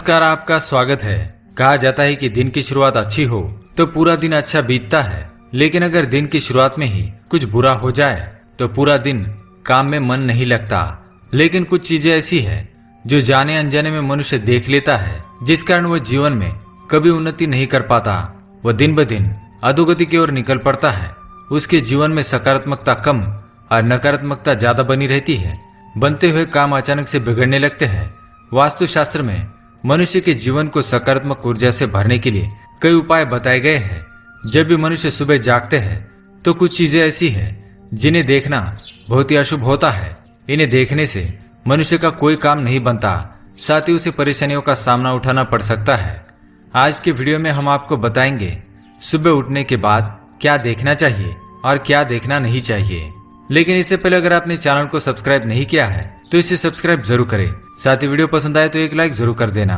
नमस्कार, आपका स्वागत है। कहा जाता है कि दिन की शुरुआत अच्छी हो तो पूरा दिन अच्छा बीतता है, लेकिन अगर दिन की शुरुआत में ही कुछ बुरा हो जाए तो पूरा दिन काम में मन नहीं लगता। लेकिन कुछ चीजें ऐसी है जो जाने अनजाने में मनुष्य देख लेता है, जिस कारण वह जीवन में कभी उन्नति नहीं कर पाता। वह दिन ब दिन अधोगति की ओर निकल पड़ता है। उसके जीवन में सकारात्मकता कम और नकारात्मकता ज्यादा बनी रहती है। बनते हुए काम अचानक से बिगड़ने लगते हैं। वास्तुशास्त्र में मनुष्य के जीवन को सकारात्मक ऊर्जा से भरने के लिए कई उपाय बताए गए हैं। जब भी मनुष्य सुबह जागते हैं तो कुछ चीजें ऐसी हैं जिन्हें देखना बहुत ही अशुभ होता है। इन्हें देखने से मनुष्य का कोई काम नहीं बनता, साथ ही उसे परेशानियों का सामना उठाना पड़ सकता है। आज के वीडियो में हम आपको बताएंगे सुबह उठने के बाद क्या देखना चाहिए और क्या देखना नहीं चाहिए। लेकिन इससे पहले अगर आपने चैनल को सब्सक्राइब नहीं किया है तो इसे सब्सक्राइब जरूर करें। साथ ही वीडियो पसंद आए तो एक लाइक जरूर कर देना।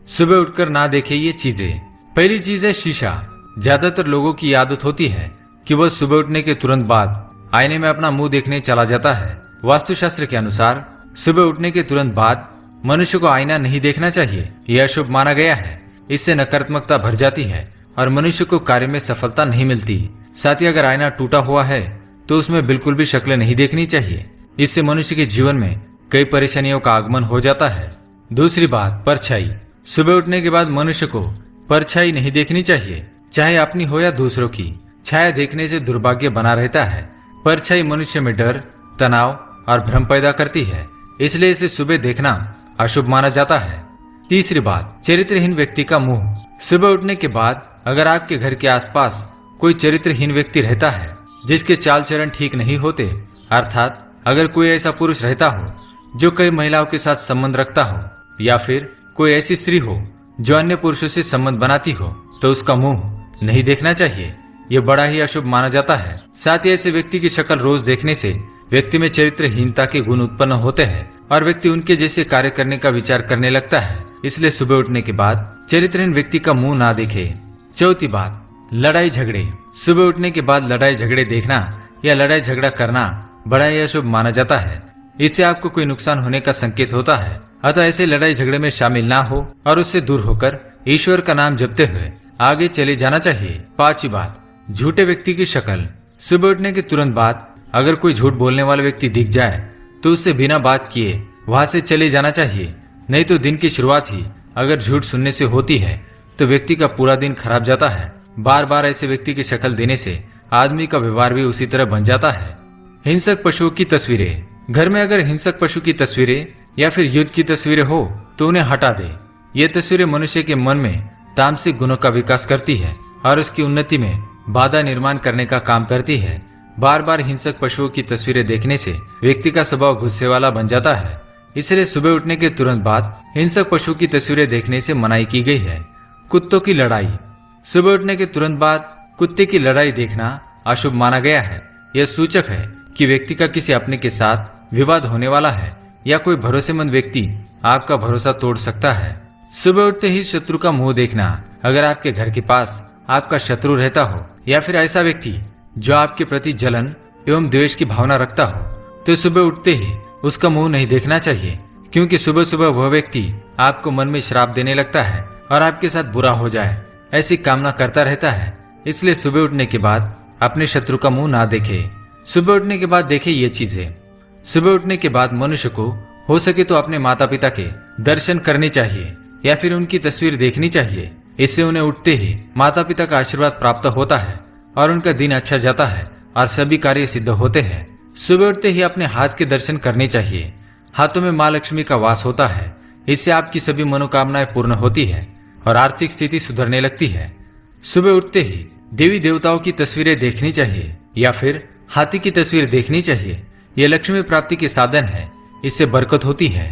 सुबह उठकर ना देखे ये चीजें। पहली चीज है शीशा। ज्यादातर लोगों की आदत होती है कि वह सुबह उठने के तुरंत बाद आईने में अपना मुंह देखने चला जाता है। वास्तुशास्त्र के अनुसार सुबह उठने के तुरंत बाद मनुष्य को आईना नहीं देखना चाहिए। यह अशुभ माना गया है। इससे नकारात्मकता भर जाती है और मनुष्य को कार्य में सफलता नहीं मिलती। साथ ही अगर आईना टूटा हुआ है तो उसमें बिल्कुल भी शक्लें नहीं देखनी चाहिए। इससे मनुष्य के जीवन में कई परेशानियों का आगमन हो जाता है। दूसरी बात, परछाई। सुबह उठने के बाद मनुष्य को परछाई नहीं देखनी चाहिए, चाहे अपनी हो या दूसरों की। छाया देखने से दुर्भाग्य बना रहता है। परछाई मनुष्य में डर, तनाव और भ्रम पैदा करती है, इसलिए इसे सुबह देखना अशुभ माना जाता है। तीसरी बात, चरित्रहीन व्यक्ति का मुंह। सुबह उठने के बाद अगर आपके घर के आसपास कोई चरित्रहीन व्यक्ति रहता है जिसके चाल चरण ठीक नहीं होते, अर्थात अगर कोई ऐसा पुरुष रहता हो जो कई महिलाओं के साथ संबंध रखता हो, या फिर कोई ऐसी स्त्री हो जो अन्य पुरुषों से संबंध बनाती हो, तो उसका मुंह नहीं देखना चाहिए। यह बड़ा ही अशुभ माना जाता है। साथ ही ऐसे व्यक्ति की शक्ल रोज देखने से व्यक्ति में चरित्रहीनता के गुण उत्पन्न होते हैं और व्यक्ति उनके जैसे कार्य करने का विचार करने लगता है। इसलिए सुबह उठने के बाद चरित्रहीन व्यक्ति का मुंह ना देखे। चौथी बात, लड़ाई झगड़े। सुबह उठने के बाद लड़ाई झगड़े देखना या लड़ाई झगड़ा करना बड़ा ही अशुभ माना जाता है। इससे आपको कोई नुकसान होने का संकेत होता है। अतः ऐसे लड़ाई झगड़े में शामिल ना हो और उससे दूर होकर ईश्वर का नाम जपते हुए आगे चले जाना चाहिए। पांचवी बात, झूठे व्यक्ति की शक्ल। सुबह उठने के तुरंत बाद अगर कोई झूठ बोलने वाला व्यक्ति दिख जाए तो उससे बिना बात किए वहां से चले जाना चाहिए। नहीं तो दिन की शुरुआत ही अगर झूठ सुनने से होती है तो व्यक्ति का पूरा दिन खराब जाता है। बार बार ऐसे व्यक्ति की शक्ल देने से आदमी का व्यवहार भी उसी तरह बन जाता है। हिंसक पशुओं की तस्वीरें। घर में अगर हिंसक पशु की तस्वीरें या फिर युद्ध की तस्वीरें हो तो उन्हें हटा दे। ये तस्वीरें मनुष्य के मन में तामसिक गुणों का विकास करती है और उसकी उन्नति में बाधा निर्माण करने का काम करती है। बार बार हिंसक पशुओं की तस्वीरें देखने से व्यक्ति का स्वभाव गुस्से वाला बन जाता है। इसलिए सुबह उठने के तुरंत बाद हिंसक पशु की तस्वीरें देखने से मनाही की गई है। कुत्तों की लड़ाई। सुबह उठने के तुरंत बाद कुत्ते की लड़ाई देखना अशुभ माना गया है। यह सूचक है कि व्यक्ति का किसी अपने के साथ विवाद होने वाला है या कोई भरोसेमंद व्यक्ति आपका भरोसा तोड़ सकता है। सुबह उठते ही शत्रु का मुंह देखना। अगर आपके घर के पास आपका शत्रु रहता हो या फिर ऐसा व्यक्ति जो आपके प्रति जलन एवं द्वेष की भावना रखता हो तो सुबह उठते ही उसका मुंह नहीं देखना चाहिए, क्योंकि सुबह सुबह वह व्यक्ति आपको मन में श्राप देने लगता है और आपके साथ बुरा हो जाए ऐसी कामना करता रहता है। इसलिए सुबह उठने के बाद अपने शत्रु का मुंह ना देखे। सुबह उठने के बाद देखे ये चीजें। सुबह उठने के बाद मनुष्य को हो सके तो अपने माता पिता के दर्शन करने चाहिए या फिर उनकी तस्वीर देखनी चाहिए। इससे उन्हें उठते ही माता पिता का आशीर्वाद प्राप्त होता है और उनका दिन अच्छा जाता है और सभी कार्य सिद्ध होते हैं। सुबह उठते ही अपने हाथ के दर्शन करने चाहिए। हाथों में माँ लक्ष्मी का वास होता है। इससे आपकी सभी मनोकामनाएं पूर्ण होती है और आर्थिक स्थिति सुधरने लगती है। सुबह उठते ही देवी देवताओं की तस्वीरें देखनी चाहिए या फिर हाथी की तस्वीर देखनी चाहिए। यह लक्ष्मी प्राप्ति के साधन है, इससे बरकत होती है।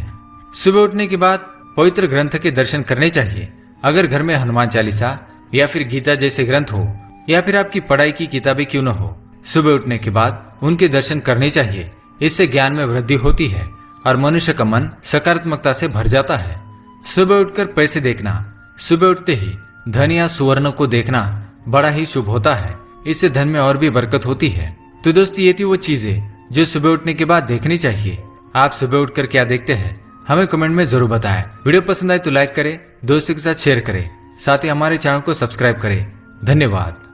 सुबह उठने के बाद पवित्र ग्रंथ के दर्शन करने चाहिए। अगर घर में हनुमान चालीसा या फिर गीता जैसे ग्रंथ हो या फिर आपकी पढ़ाई की किताबें क्यों न हो, सुबह उठने के बाद उनके दर्शन करने चाहिए। इससे ज्ञान में वृद्धि होती है और मनुष्य का मन सकारात्मकता से भर जाता है। सुबह उठकर पैसे देखना। सुबह उठते ही धन या सुवर्ण को देखना बड़ा ही शुभ होता है। इससे धन में और भी बरकत होती है। तो दोस्तों, ये थी वो चीजें जो सुबह उठने के बाद देखनी चाहिए। आप सुबह उठकर क्या देखते हैं हमें कमेंट में जरूर बताएं। वीडियो पसंद आए तो लाइक करें, दोस्तों के साथ शेयर करें, साथ ही हमारे चैनल को सब्सक्राइब करें। धन्यवाद।